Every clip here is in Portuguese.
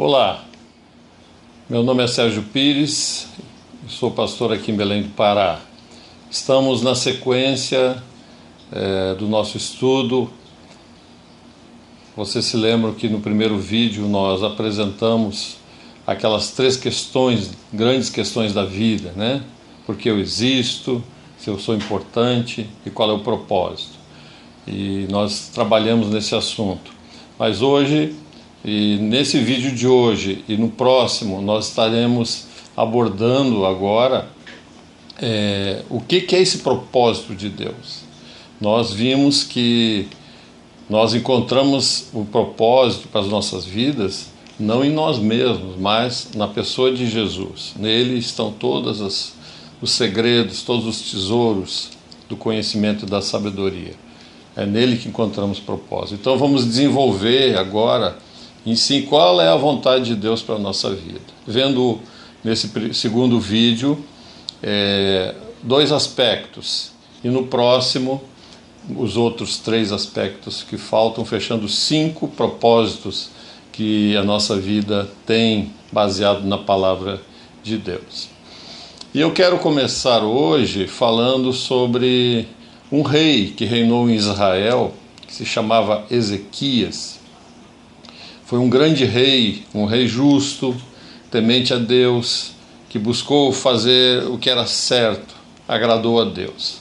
Olá, meu nome é Sérgio Pires, sou pastor aqui em Belém do Pará. Estamos na sequência do nosso estudo. Você se lembra que no primeiro vídeo nós apresentamos aquelas 3 questões, grandes questões da vida, né? Por que eu existo, se eu sou importante e qual é o propósito. E nós trabalhamos nesse assunto. Mas hoje, e nesse vídeo de hoje e no próximo, nós estaremos abordando agora o que é esse propósito de Deus. Nós vimos que nós encontramos o propósito para as nossas vidas não em nós mesmos, mas na pessoa de Jesus. Nele estão todos os segredos, todos os tesouros do conhecimento e da sabedoria. É nele que encontramos propósito. Então vamos desenvolver agora em si qual é a vontade de Deus para a nossa vida. Vendo nesse segundo vídeo 2 aspectos e no próximo os outros 3 aspectos que faltam, fechando 5 propósitos que a nossa vida tem baseado na palavra de Deus. E eu quero começar hoje falando sobre um rei que reinou em Israel, que se chamava Ezequias. Foi um grande rei, um rei justo, temente a Deus, que buscou fazer o que era certo, agradou a Deus.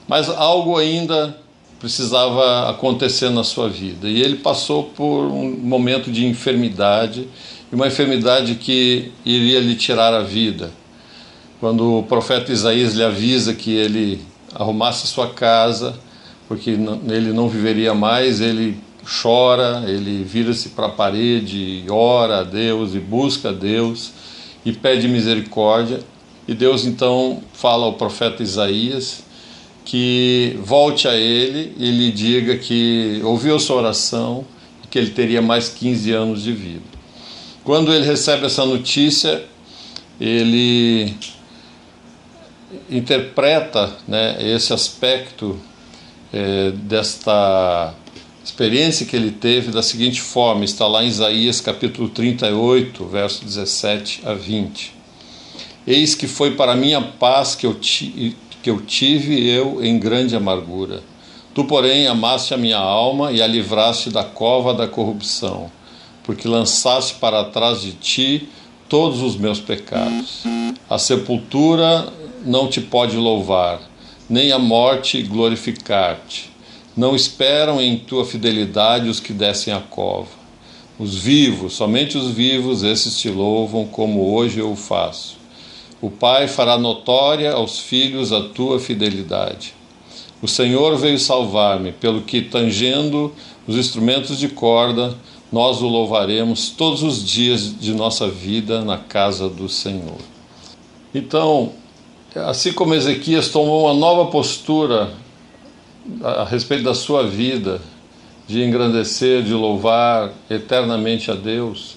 Mas algo ainda precisava acontecer na sua vida. E ele passou por um momento de enfermidade, e uma enfermidade que iria lhe tirar a vida. Quando o profeta Isaías lhe avisa que ele arrumasse sua casa, porque ele não viveria mais, ele chora, ele vira-se para a parede, e ora a Deus e busca a Deus e pede misericórdia. E Deus então fala ao profeta Isaías que volte a ele e lhe diga que ouviu a sua oração e que ele teria mais 15 anos de vida. Quando ele recebe essa notícia, ele interpreta, esse aspecto desta experiência que ele teve da seguinte forma. Está lá em Isaías capítulo 38, verso 17 a 20. Eis que foi para mim a paz que eu tive eu em grande amargura. Tu, porém, amaste a minha alma e a livraste da cova da corrupção, porque lançaste para trás de ti todos os meus pecados. A sepultura não te pode louvar, nem a morte glorificar-te. Não esperam em tua fidelidade os que descem a cova. Os vivos, somente os vivos, esses te louvam, como hoje eu o faço. O Pai fará notória aos filhos a tua fidelidade. O Senhor veio salvar-me, pelo que, tangendo os instrumentos de corda, nós o louvaremos todos os dias de nossa vida na casa do Senhor. Então, assim como Ezequias tomou uma nova postura a respeito da sua vida, de engrandecer, de louvar eternamente a Deus,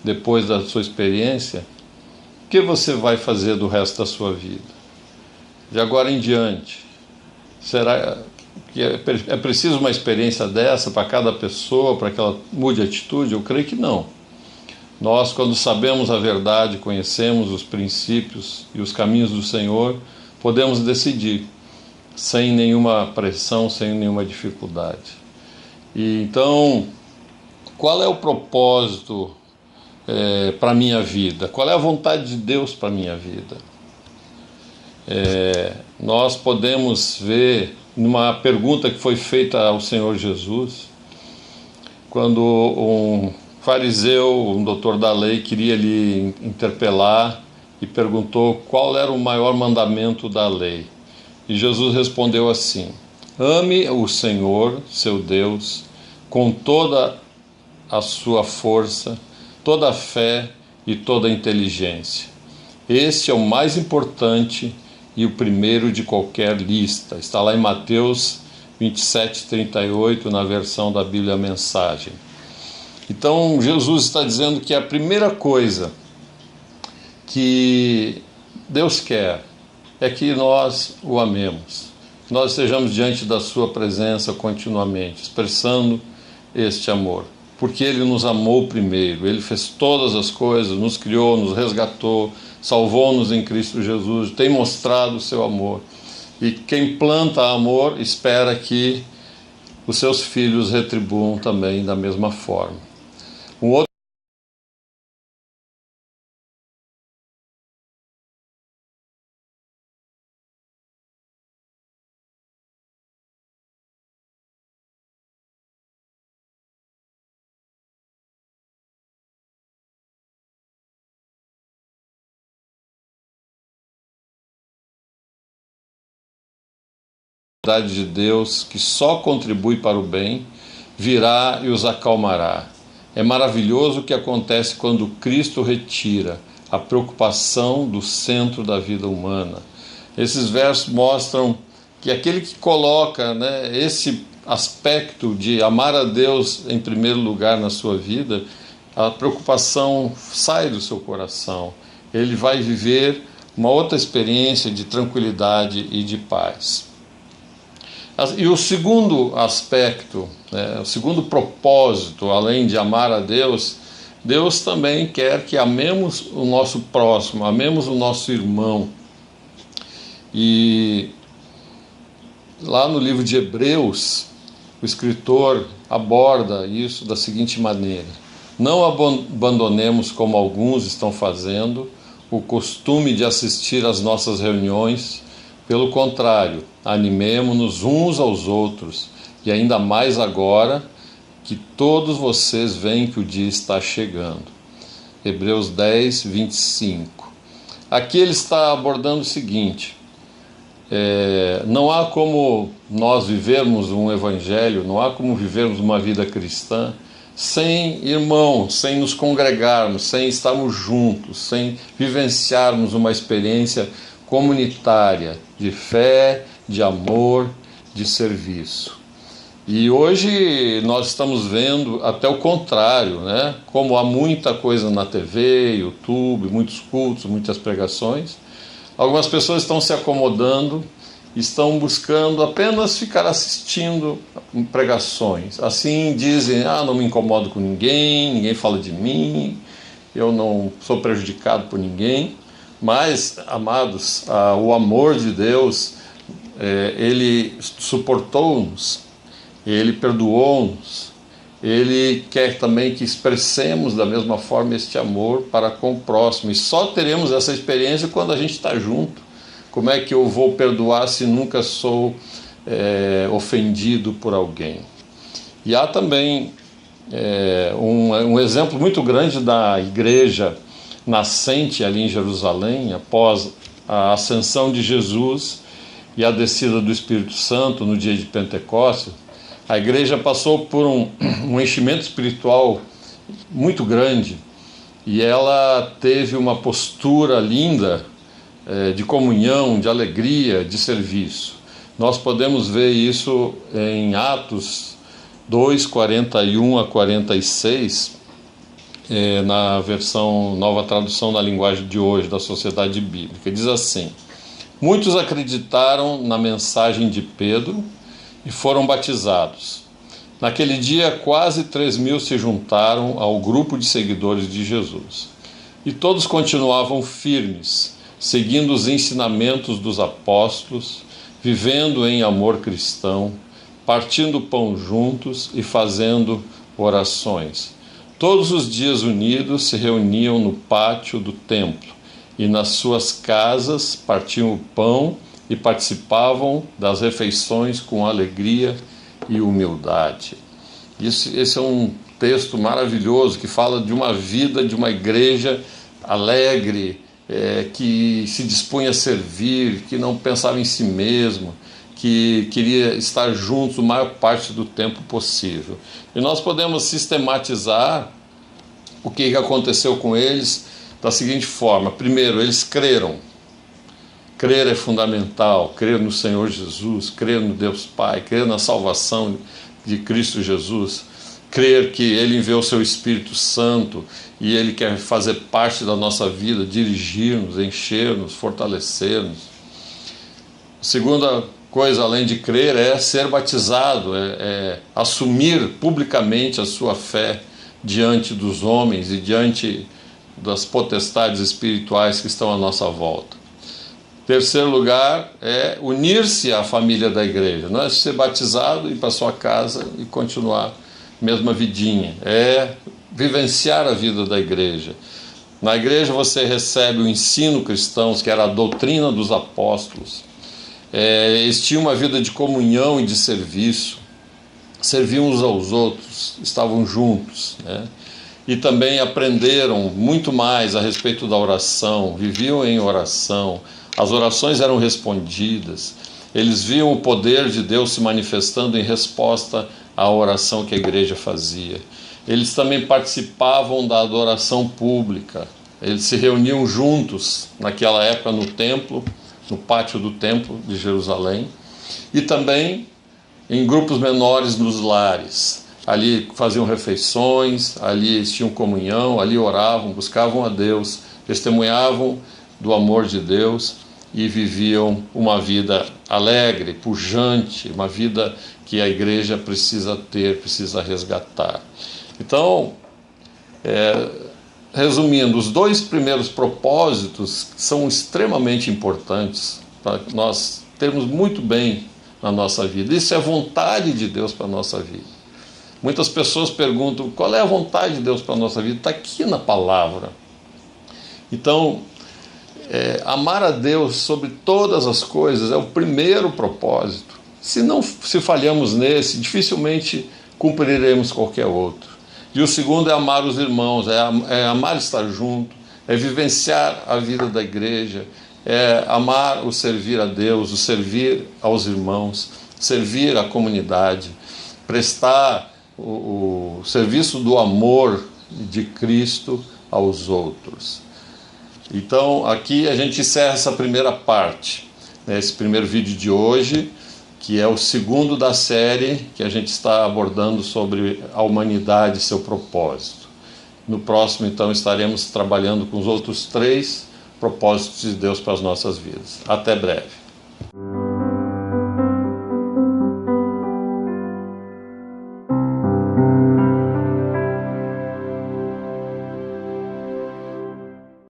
depois da sua experiência, o que você vai fazer do resto da sua vida? De agora em diante, será que é preciso uma experiência dessa para cada pessoa, para que ela mude a atitude? Eu creio que não. Nós, quando sabemos a verdade, conhecemos os princípios e os caminhos do Senhor, podemos decidir, sem nenhuma pressão, sem nenhuma dificuldade. E então, qual é o propósito para a minha vida? Qual é a vontade de Deus para a minha vida? Nós podemos ver numa pergunta que foi feita ao Senhor Jesus, quando um fariseu, um doutor da lei, queria lhe interpelar e perguntou qual era o maior mandamento da lei. E Jesus respondeu assim: ame o Senhor, seu Deus, com toda a sua força, toda a fé e toda a inteligência. Este é o mais importante e o primeiro de qualquer lista. Está lá em Mateus 27:38, na versão da Bíblia Mensagem. Então Jesus está dizendo que a primeira coisa que Deus quer é que nós o amemos, que nós estejamos diante da sua presença continuamente, expressando este amor. porque Ele nos amou primeiro. Ele fez todas as coisas, nos criou, nos resgatou, salvou-nos em Cristo Jesus, tem mostrado o seu amor. E quem planta amor espera que os seus filhos retribuam também da mesma forma. Um outro de Deus, que só contribui para o bem, virá e os acalmará. É maravilhoso o que acontece quando Cristo retira a preocupação do centro da vida humana. Esses versos mostram que aquele que coloca, né, esse aspecto de amar a Deus em primeiro lugar na sua vida, a preocupação sai do seu coração. Ele vai viver uma outra experiência de tranquilidade e de paz. E o segundo aspecto, né, o segundo propósito, além de amar a Deus, Deus também quer que amemos o nosso próximo, amemos o nosso irmão. E lá no livro de Hebreus, o escritor aborda isso da seguinte maneira: não abandonemos, como alguns estão fazendo, o costume de assistir às nossas reuniões. Pelo contrário, animemo-nos uns aos outros, e ainda mais agora que todos vocês veem que o dia está chegando. Hebreus 10, 25. Aqui ele está abordando o seguinte: não há como nós vivermos um evangelho, não há como vivermos uma vida cristã sem irmãos, sem nos congregarmos, sem estarmos juntos, sem vivenciarmos uma experiência comunitária de fé, de amor, de serviço. E hoje nós estamos vendo até o contrário, né? Como há muita coisa na TV, YouTube, muitos cultos, muitas pregações, algumas pessoas estão se acomodando, estão buscando apenas ficar assistindo pregações. Assim dizem: não me incomodo com ninguém, ninguém fala de mim, eu não sou prejudicado por ninguém. Mas, amados, o amor de Deus, Ele suportou-nos, Ele perdoou-nos, Ele quer também que expressemos da mesma forma este amor para com o próximo. E só teremos essa experiência quando a gente está junto. Como é que eu vou perdoar se nunca sou ofendido por alguém? E há também um exemplo muito grande da igreja nascente ali em Jerusalém, após a ascensão de Jesus e a descida do Espírito Santo no dia de Pentecostes. A igreja passou por um enchimento espiritual muito grande, e ela teve uma postura linda de comunhão, de alegria, de serviço. Nós podemos ver isso em Atos 2, 41 a 46, na versão Nova Tradução na Linguagem de Hoje, da Sociedade Bíblica. Diz assim: muitos acreditaram na mensagem de Pedro e foram batizados. Naquele dia, quase 3.000 se juntaram ao grupo de seguidores de Jesus. E todos continuavam firmes, seguindo os ensinamentos dos apóstolos, vivendo em amor cristão, partindo pão juntos e fazendo orações. Todos os dias unidos se reuniam no pátio do templo e nas suas casas partiam o pão e participavam das refeições com alegria e humildade. Esse é um texto maravilhoso que fala de uma vida, de uma igreja alegre, que se dispunha a servir, que não pensava em si mesmo, que queria estar juntos a maior parte do tempo possível. E nós podemos sistematizar o que aconteceu com eles da seguinte forma: primeiro, eles creram. Crer é fundamental, crer no Senhor Jesus, crer no Deus Pai, crer na salvação de Cristo Jesus, crer que Ele enviou o seu Espírito Santo e Ele quer fazer parte da nossa vida, dirigir-nos, encher-nos, fortalecer-nos. Segunda coisa além de crer é ser batizado, é assumir publicamente a sua fé diante dos homens e diante das potestades espirituais que estão à nossa volta. Terceiro lugar é unir-se à família da igreja. Não é ser batizado, ir para sua casa e continuar a mesma vidinha. É vivenciar a vida da igreja. Na igreja você recebe o ensino cristão, que era a doutrina dos apóstolos. Eles tinham uma vida de comunhão e de serviço. Serviam uns aos outros, estavam juntos, né? E também aprenderam muito mais a respeito da oração, viviam em oração, as orações eram respondidas, eles viam o poder de Deus se manifestando em resposta à oração que a igreja fazia. Eles também participavam da adoração pública, eles se reuniam juntos naquela época no templo, no pátio do templo de Jerusalém, e também em grupos menores nos lares. Ali faziam refeições, ali eles tinham comunhão, ali oravam, buscavam a Deus, testemunhavam do amor de Deus e viviam uma vida alegre, pujante, uma vida que a igreja precisa ter, precisa resgatar. Então, resumindo, os dois primeiros propósitos são extremamente importantes para nós termos muito bem na nossa vida. Isso é a vontade de Deus para a nossa vida. Muitas pessoas perguntam, qual é a vontade de Deus para a nossa vida? Está aqui na palavra. Então, amar a Deus sobre todas as coisas é o primeiro propósito. Se falhamos nesse, dificilmente cumpriremos qualquer outro. E o segundo é amar os irmãos, é amar estar junto, é vivenciar a vida da igreja, é amar o servir a Deus, o servir aos irmãos, servir à comunidade, prestar o serviço do amor de Cristo aos outros. Então, aqui a gente encerra essa primeira parte, né, esse primeiro vídeo de hoje, que é o segundo da série que a gente está abordando sobre a humanidade e seu propósito. No próximo, então, estaremos trabalhando com os outros 3 propósitos de Deus para as nossas vidas. Até breve.